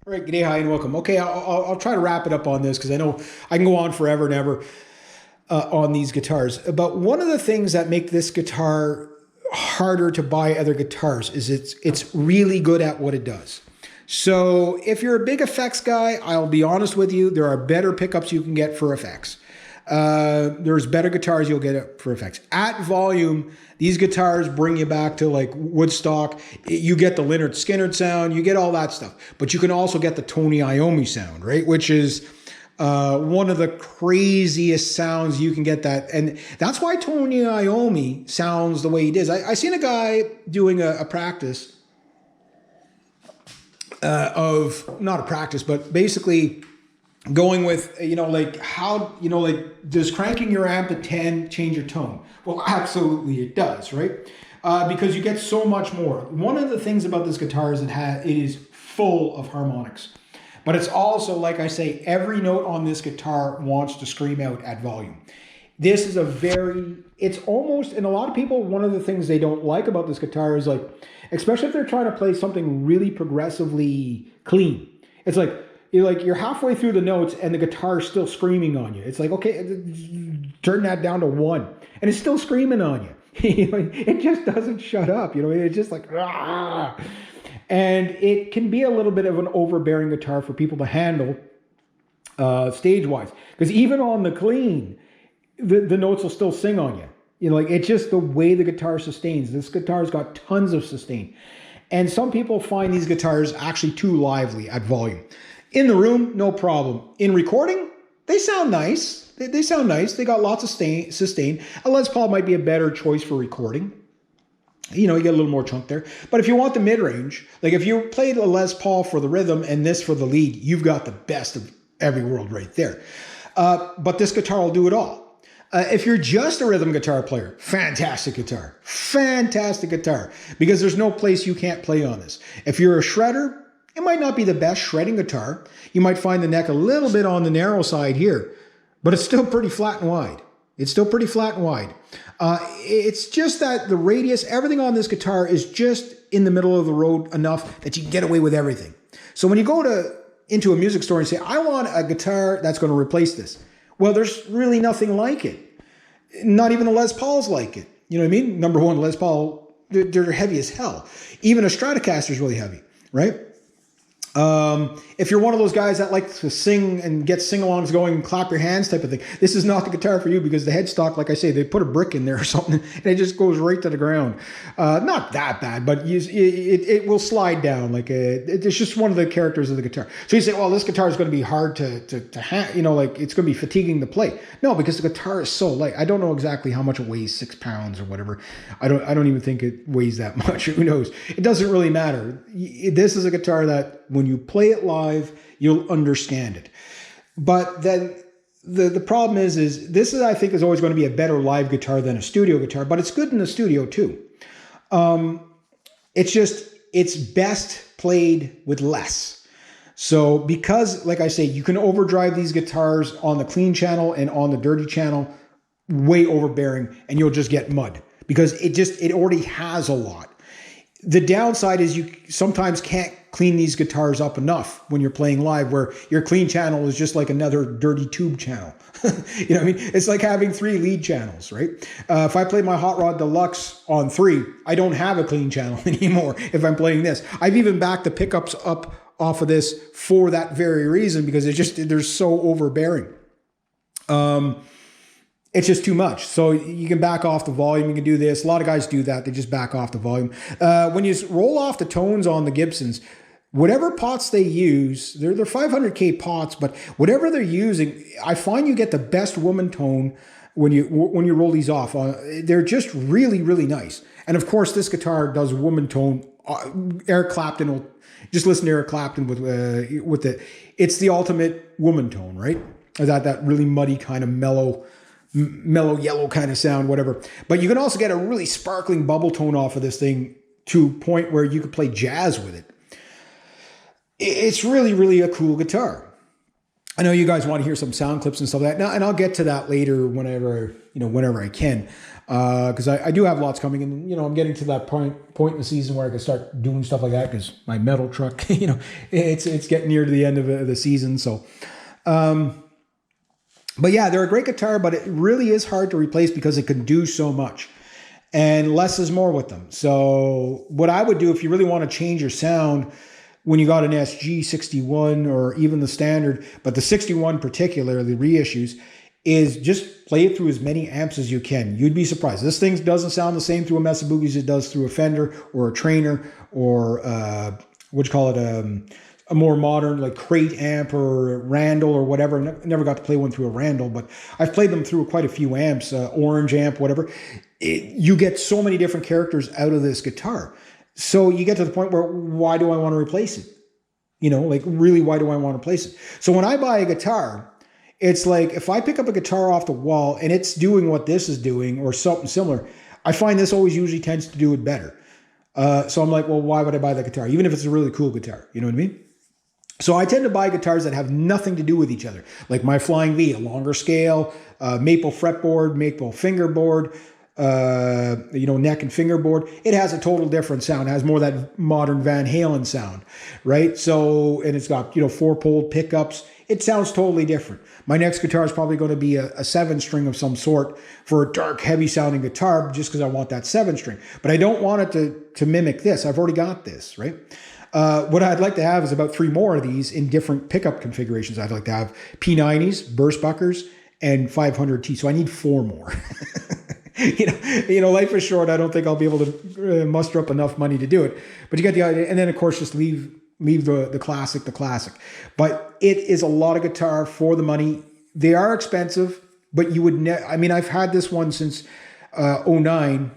All right, g'day, hi, and welcome. Okay, I'll try to wrap it up on this because I know I can go on forever and ever on these guitars. But one of the things that make this guitar harder to buy other guitars is it's really good at what it does. So if you're a big effects guy, I'll be honest with you, there are better pickups you can get for effects. There's better guitars you'll get for effects. At volume, these guitars bring you back to like Woodstock. You get the Lynyrd Skynyrd sound, you get all that stuff. But you can also get the Tony Iommi sound, right? Which is one of the craziest sounds you can get that. And that's why Tony Iommi sounds the way he does. I seen a guy doing a practice not a practice, but basically going with, does cranking your amp to 10 change your tone? Well, absolutely it does, right? Because you get so much more. One of the things about this guitar is it is full of harmonics. But it's also, like I say, every note on this guitar wants to scream out at volume. This is it's almost, and a lot of people, one of the things they don't like about this guitar is like, especially if they're trying to play something really progressively clean. It's like, you're halfway through the notes and the guitar is still screaming on you. It's like, okay, turn that down to 1 and it's still screaming on you. It just doesn't shut up. It's just like, ah. And it can be a little bit of an overbearing guitar for people to handle stage-wise. Because even on the clean, the notes will still sing on you. It's just the way the guitar sustains. This guitar's got tons of sustain. And some people find these guitars actually too lively at volume. In the room, no problem. In recording, they sound nice. They sound nice. They got lots of sustain. A Les Paul might be a better choice for recording. You get a little more chunk there. But if you want the mid-range, like if you played a Les Paul for the rhythm and this for the lead, you've got the best of every world right there. But this guitar will do it all. If you're just a rhythm guitar player, fantastic guitar. Fantastic guitar. Because there's no place you can't play on this. If you're a shredder, it might not be the best shredding guitar. You might find the neck a little bit on the narrow side here, but it's still pretty flat and wide. It's still pretty flat and wide. It's just that the radius, everything on this guitar is just in the middle of the road enough that you can get away with everything. So when you go into a music store and say, I want a guitar that's going to replace this. Well, there's really nothing like it. Not even the Les Pauls like it. You know what I mean? Number one, Les Paul, they're heavy as hell. Even a Stratocaster is really heavy, right? If you're one of those guys that like to sing and get sing-alongs going and clap your hands type of thing, this is not the guitar for you because the headstock, like I say, they put a brick in there or something and it just goes right to the ground. Not that bad, but it will slide down. It's just one of the characters of the guitar. So you say, well, this guitar is going to be hard to it's going to be fatiguing to play. No, because the guitar is so light. I don't know exactly how much it weighs, 6 pounds or whatever. I don't even think it weighs that much. Who knows? It doesn't really matter. This is a guitar that when you play it live, you'll understand it. But then the problem is this is, I think, is always going to be a better live guitar than a studio guitar, but it's good in the studio too. It's best played with less. So because, like I say, you can overdrive these guitars on the clean channel and on the dirty channel, way overbearing, and you'll just get mud because it already has a lot. The downside is you sometimes can't clean these guitars up enough when you're playing live, where your clean channel is just like another dirty tube channel. You know what I mean? It's like having 3 lead channels, right? If I play my Hot Rod Deluxe on 3, I don't have a clean channel anymore if I'm playing this. I've even backed the pickups up off of this for that very reason, because they're so overbearing. It's just too much. So you can back off the volume. You can do this. A lot of guys do that. They just back off the volume. When you roll off the tones on the Gibsons, whatever pots they use, they're 500K pots, but whatever they're using, I find you get the best woman tone when you roll these off. They're just really, really nice. And of course, this guitar does woman tone. Eric Clapton will just listen to Eric Clapton with it's the ultimate woman tone, right? That really muddy kind of mellow yellow kind of sound, whatever. But you can also get a really sparkling bubble tone off of this thing to a point where you could play jazz with it. It's really, really a cool guitar. I know you guys want to hear some sound clips and stuff like that. Now, and I'll get to that later whenever I can, because I do have lots coming, and I'm getting to that point in the season where I can start doing stuff like that, because my metal truck, it's getting near to the end of the season. So, but yeah, they're a great guitar, but it really is hard to replace because it can do so much, and less is more with them. So what I would do if you really want to change your sound, when you got an SG61 or even the standard, but the 61 particularly, the reissues, is just play it through as many amps as you can. You'd be surprised. This thing doesn't sound the same through a Mesa Boogie as it does through a Fender or a Trainer or a more modern like crate amp or Randall or whatever. Never got to play one through a Randall, but I've played them through quite a few amps, orange amp, whatever. You get so many different characters out of this guitar. So you get to the point where, why do I want to replace it? Really, why do I want to replace it? So when I buy a guitar, it's like, if I pick up a guitar off the wall and it's doing what this is doing or something similar, I find this always usually tends to do it better. So I'm like, well, why would I buy that guitar? Even if it's a really cool guitar, you know what I mean? So I tend to buy guitars that have nothing to do with each other. Like my Flying V, a longer scale, maple fretboard, maple fingerboard, neck and fingerboard. It has a total different sound. It has more of that modern Van Halen sound, right? So, and it's got, 4-pole pickups. It sounds totally different. My next guitar is probably going to be a 7-string of some sort for a dark, heavy sounding guitar, just because I want that 7-string. But I don't want it to mimic this. I've already got this, right? What I'd like to have is about 3 more of these in different pickup configurations. I'd like to have P90s, burst buckers, and 500T. So I need 4 more. Life is short. I don't think I'll be able to muster up enough money to do it. But you get the idea. And then, of course, just leave the classic. But it is a lot of guitar for the money. They are expensive, but you would I've had this one since 09.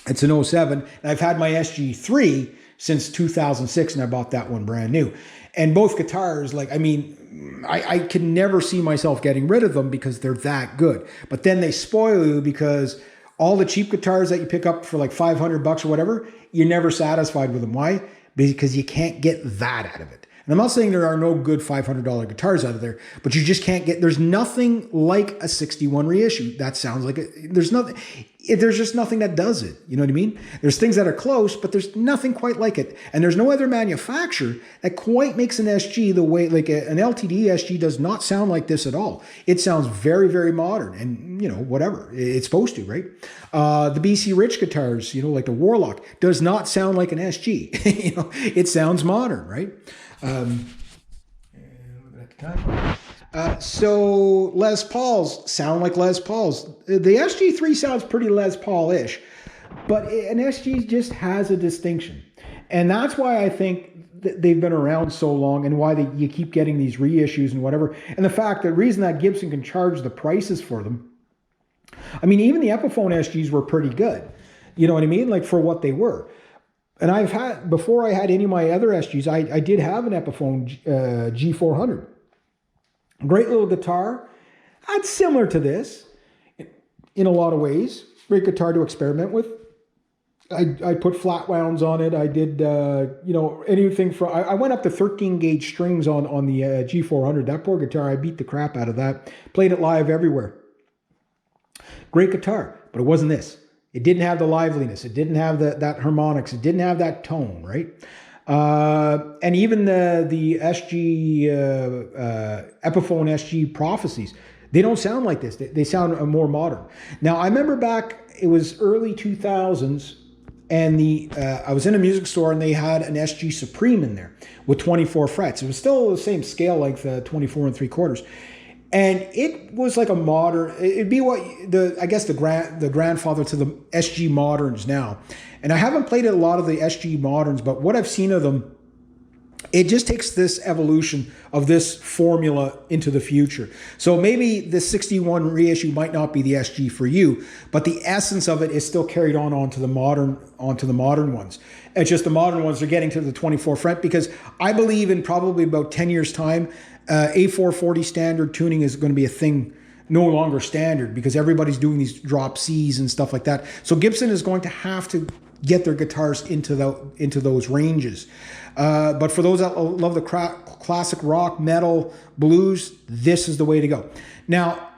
It's an 07. And I've had my SG3 since 2006, and I bought that one brand new. And both guitars, I can never see myself getting rid of them because they're that good. But then they spoil you, because all the cheap guitars that you pick up for like $500 or whatever, you're never satisfied with them. Why? Because you can't get that out of it. And I'm not saying there are no good $500 guitars out of there, but you just can't get, there's nothing like a 61 reissue. That sounds like there's just nothing that does it. You know what I mean? There's things that are close, but there's nothing quite like it. And there's no other manufacturer that quite makes an SG the way, like an LTD SG does not sound like this at all. It sounds very, very modern, and whatever. It's supposed to, right? The BC Rich guitars, like the Warlock, does not sound like an SG. It sounds modern, right? Look at the time. So Les Pauls sound like Les Pauls. The SG3 sounds pretty Les Paul-ish, but an SG just has a distinction. And that's why I think they've been around so long, and why you keep getting these reissues and whatever. And the reason that Gibson can charge the prices for them. Even the Epiphone SGs were pretty good. You know what I mean? Like, for what they were. And before I had any of my other SGs, I did have an Epiphone G400. Great little guitar. It's similar to this in a lot of ways. Great guitar to experiment with. I put flat wounds on it. I did, anything from, I went up to 13 gauge strings on the G400. That poor guitar, I beat the crap out of that. Played it live everywhere. Great guitar, but it wasn't this. It didn't have the liveliness. It didn't have that harmonics. It didn't have that tone, right? And even the SG, Epiphone SG Prophecies, they don't sound like this. They sound more modern. Now, I remember back, it was early 2000s, and I was in a music store, and they had an SG Supreme in there with 24 frets. It was still the same scale length, 24 3/4. And it was like a modern, it'd be the grandfather to the SG Moderns now. And I haven't played a lot of the SG Moderns, but what I've seen of them, it just takes this evolution of this formula into the future. So maybe the 61 reissue might not be the SG for you, but the essence of it is still carried onto the modern ones. It's just the modern ones are getting to the 24 fret, because I believe in probably about 10 years time, A440 standard tuning is going to be a thing, no longer standard, because everybody's doing these drop Cs and stuff like that. So Gibson is going to have to get their guitars into those ranges. But for those that love the classic rock, metal, blues, this is the way to go. Now,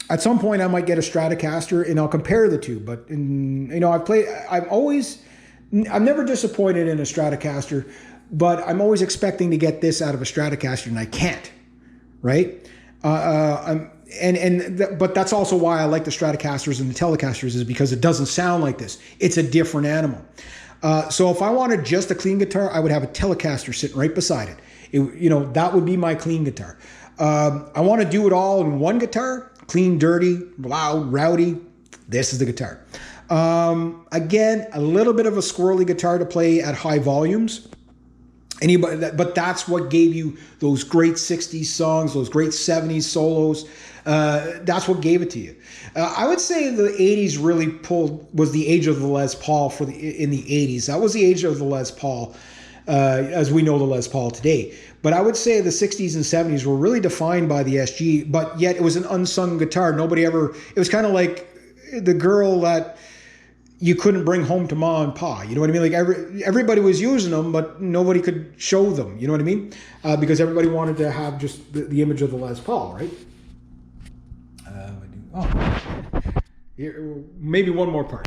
at some point I might get a Stratocaster and I'll compare the two, but you know, I'm never disappointed in a Stratocaster, but I'm always expecting to get this out of a Stratocaster and I can't, right? But that's also why I like the Stratocasters and the Telecasters, is because it doesn't sound like this. It's a different animal. So if I wanted just a clean guitar, I would have a Telecaster sitting right beside it. You know, that would be my clean guitar. I want to do it all in one guitar, clean, dirty, loud, rowdy. This is the guitar. Again, a little bit of a squirrely guitar to play at high volumes. But that's what gave you those great 60s songs, those great 70s solos. That's what gave it to you. I would say the 80s really was the age of the Les Paul in the 80s. That was the age of the Les Paul, as we know the Les Paul today. But I would say the 60s and 70s were really defined by the SG, but yet it was an unsung guitar. It was kind of like the girl that you couldn't bring home to ma and pa. You know what I mean? Like everybody was using them, but nobody could show them. You know what I mean? Because everybody wanted to have just the image of the Les Paul, right? Here, maybe one more part.